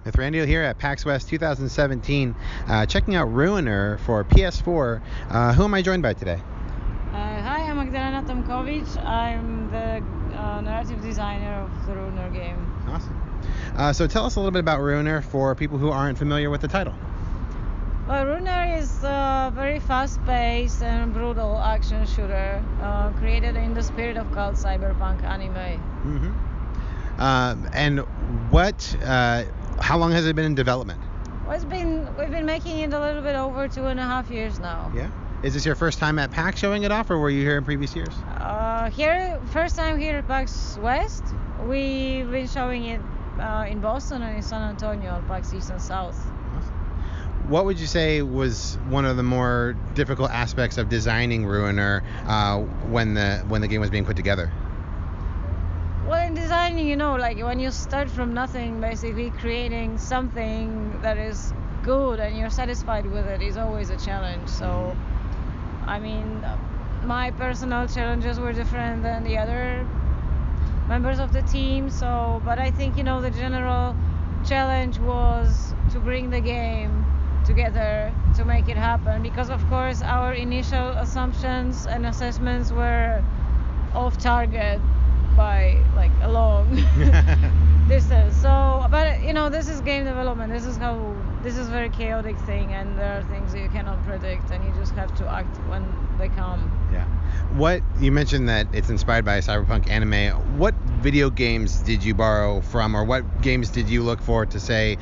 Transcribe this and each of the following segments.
Mithrandiel here at PAX West 2017, checking out Ruiner for PS4. Who am I joined by today? Hi, I'm Magdalena. I'm the narrative designer of the Ruiner game. Awesome. So tell us a little bit about Ruiner for people who aren't familiar with the title. Well, Ruiner is a very fast-paced and brutal action shooter created in the spirit of cult cyberpunk anime. And what? How long has it been in development? Well, we've been making it a little bit over 2.5 years now. Yeah. Is this your first time at PAX showing it off, or were you here in previous years? First time here at PAX West. We've been showing it in Boston and in San Antonio at PAX East and South. Awesome. What would you say was one of the more difficult aspects of designing Ruiner when the game was being put together? Well, in designing, like when you start from nothing, basically creating something that is good and you're satisfied with it is always a challenge. So, I mean, my personal challenges were different than the other members of the team. So, but I think, the general challenge was to bring the game together to make it happen. Because, of course, our initial assumptions and assessments were off target by like a long distance. So, but this is game development. This is a very chaotic thing, and there are things you cannot predict, and you just have to act when they come. Yeah. What you mentioned that it's inspired by a cyberpunk anime. What video games did you borrow from, or what games did you look for to say,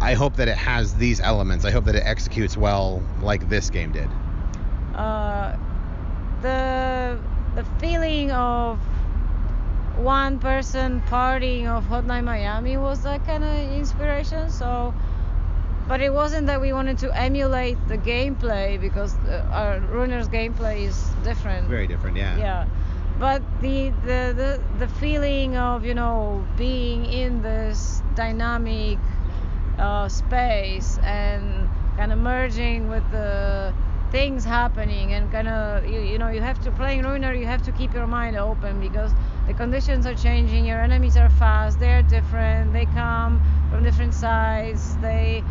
I hope that it has these elements. I hope that it executes well like this game did. The feeling of one person partying of Hotline Miami was that kind of inspiration. So, but it wasn't that we wanted to emulate the gameplay, because our Ruiner's gameplay is different. Very different, yeah. Yeah, but the feeling of being in this dynamic space and kind of merging with the things happening, and kind of you have to play in Ruiner. You have to keep your mind open because the conditions are changing. Your enemies are fast. They're different. They come from different sides. You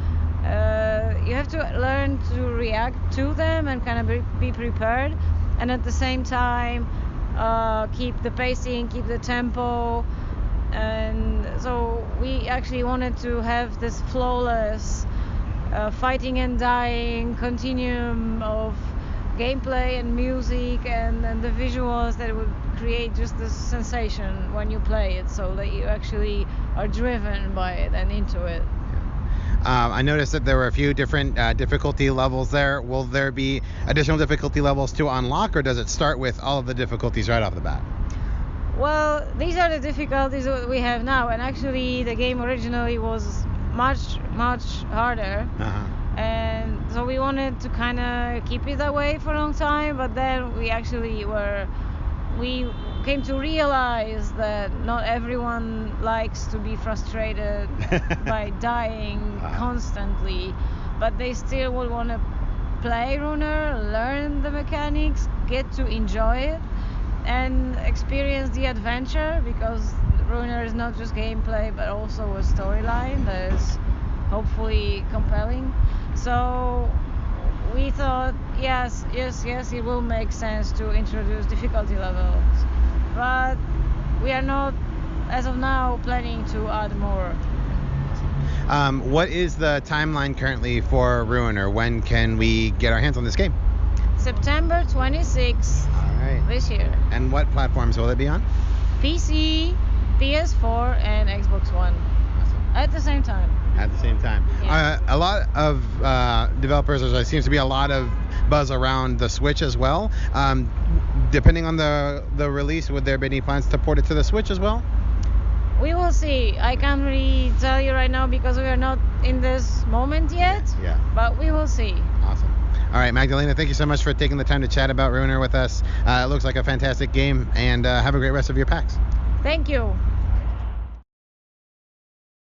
have to learn to react to them and kind of be prepared, and at the same time keep the pacing, keep the tempo. And so we actually wanted to have this flawless fighting and dying continuum of gameplay and music and the visuals that would create just this sensation when you play it, so that you actually are driven by it and into it. I noticed that there were a few different difficulty levels there. Will there be additional difficulty levels to unlock, or does it start with all of the difficulties right off the bat? Well, these are the difficulties that we have now, and actually the game originally was much harder. And so we wanted to kind of keep it that way for a long time, but then we came to realize that not everyone likes to be frustrated by dying constantly, but they still would want to play Ruiner, learn the mechanics, get to enjoy it and experience the adventure, because Ruiner is not just gameplay but also a storyline that is hopefully compelling. So we thought yes, it will make sense to introduce difficulty levels, but we are not, as of now, planning to add more. What is the timeline currently for Ruiner? When can we get our hands on this game? September 26th. All right. This year. And what platforms will it be on? PC, PS4, and Xbox One. Awesome. At the same time. At the same time. Yeah. A lot of developers, there seems to be a lot of buzz around the Switch as well. Depending on the release, would there be any plans to port it to the Switch as well? We will see. I can't really tell you right now because we are not in this moment yet. Yeah. But we will see. Awesome. All right, Magdalena, thank you so much for taking the time to chat about Ruiner with us. It looks like a fantastic game, and have a great rest of your PAX. Thank you.